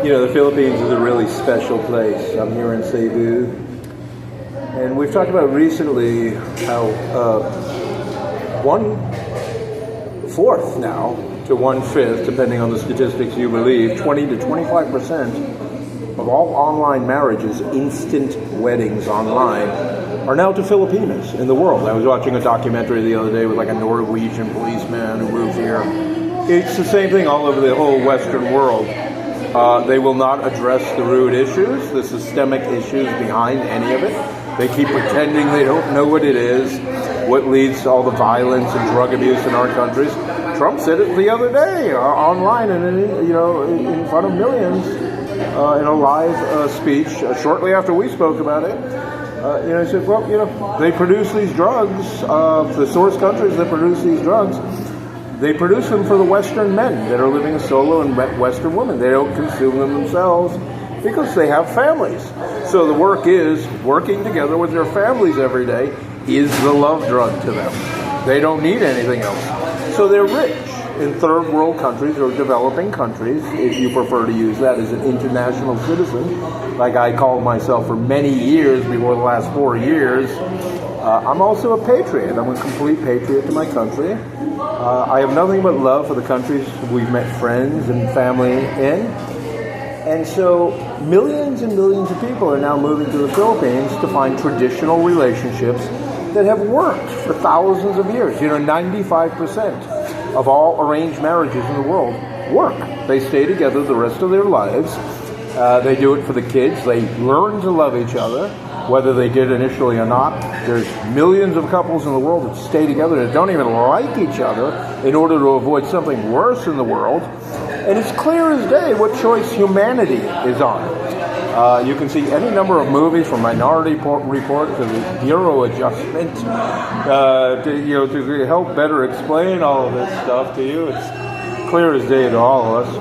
You know, the Philippines is a really special place. I'm here in Cebu, and we've talked about recently how 1/4 now to 1/5, depending on the statistics you believe, 20 to 25% of all online marriages, instant weddings online, are now to Filipinos in the world. I was watching a documentary the other day with like a Norwegian policeman who moved here. It's the same thing all over the whole Western world. They will not address the root issues, the systemic issues behind any of it. They keep pretending they don't know what it is, what leads to all the violence and drug abuse in our countries. Trump said it the other day online and in front of millions in a live speech shortly after we spoke about it. He said, well, they produce these drugs, the source countries that produce these drugs, they produce them for the Western men that are living a solo and Western women. They don't consume them themselves because they have families. So the work is working together with their families every day is the love drug to them. They don't need anything else. So they're rich in third world countries or developing countries, if you prefer to use that as an international citizen, like I called myself for many years before the last 4 years. I'm also a patriot. I'm a complete patriot to my country. I have nothing but love for the countries we've met friends and family in. And so millions and millions of people are now moving to the Philippines to find traditional relationships that have worked for thousands of years. 95% of all arranged marriages in the world work. They stay together the rest of their lives. They do it for the kids. They learn to love each other, whether they did initially or not. There's millions of couples in the world that stay together that don't even like each other in order to avoid something worse in the world. And it's clear as day what choice humanity is on. You can see any number of movies from Minority Report to the Bureau Adjustment to help better explain all of this stuff to you. It's clear as day to all of us.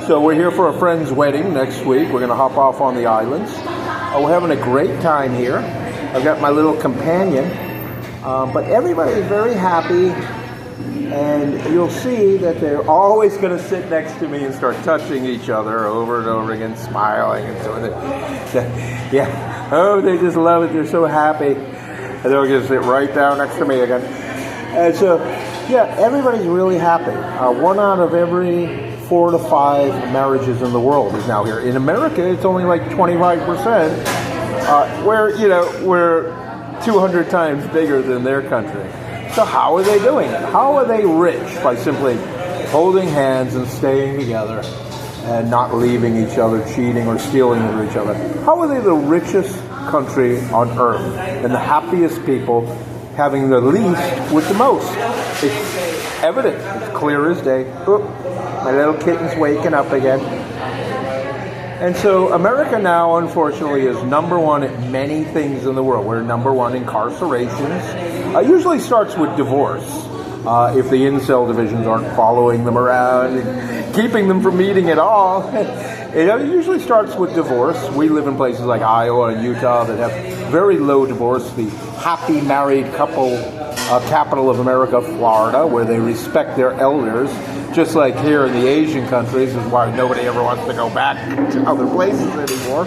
So we're here for a friend's wedding next week. We're going to hop off on the islands. We're having a great time here. I've got my little companion, but everybody is very happy. And you'll see that they're always going to sit next to me and start touching each other over and over again, smiling and so on. Yeah. Oh, they just love it. They're so happy. And they'll just sit right down next to me again. And so, yeah, everybody's really happy. 1 out of every 4 to 5 marriages in the world is now here. In America, it's only like 25%, we're 200 times bigger than their country. So how are they doing it? How are they rich? By simply holding hands and staying together and not leaving each other, cheating or stealing from each other. How are they the richest country on earth and the happiest people, having the least with the most? It's evident. It's clear as day. Oop, my little kitten's waking up again. And so America now, unfortunately, is number 1 at many things in the world. We're number 1 in incarcerations. It usually starts with divorce. If the incel divisions aren't following them around and keeping them from meeting at all. It usually starts with divorce. We live in places like Iowa and Utah that have very low divorce. The happy married couple capital of America, Florida, where they respect their elders. Just like here in the Asian countries, is why nobody ever wants to go back to other places anymore.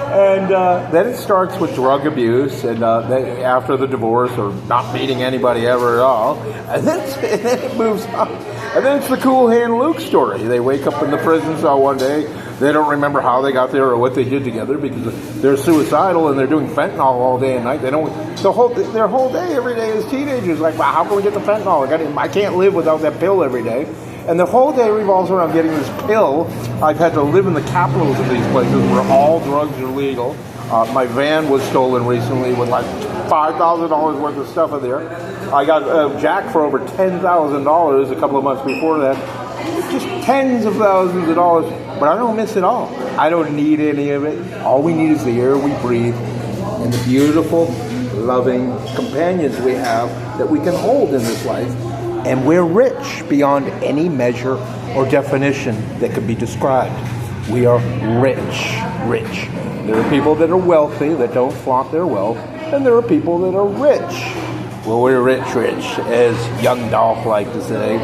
And then it starts with drug abuse, and after the divorce, or not meeting anybody ever at all. And then it moves on. And then it's the Cool Hand Luke story. They wake up in the prison cell one day. They don't remember how they got there or what they did together because they're suicidal and they're doing fentanyl all day and night. They don't. Their whole day, every day, as teenagers, like, wow, how can we get the fentanyl? I can't live without that pill every day. And the whole day revolves around getting this pill. I've had to live in the capitals of these places where all drugs are legal. My van was stolen recently with like $5,000 worth of stuff in there. I got jacked for over $10,000 a couple of months before that. Just tens of thousands of dollars. But I don't miss it all. I don't need any of it. All we need is the air we breathe and the beautiful, loving companions we have that we can hold in this life. And we're rich beyond any measure or definition that could be described. We are rich. There are people that are wealthy that don't flaunt their wealth, and there are people that are rich. Well, we're rich, as young Dolph like to say.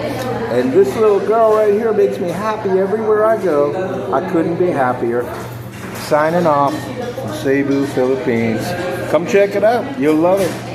And this little girl right here makes me happy everywhere I go. I couldn't be happier. Signing off from CEBU, Philippines. Come check it out. You'll love it.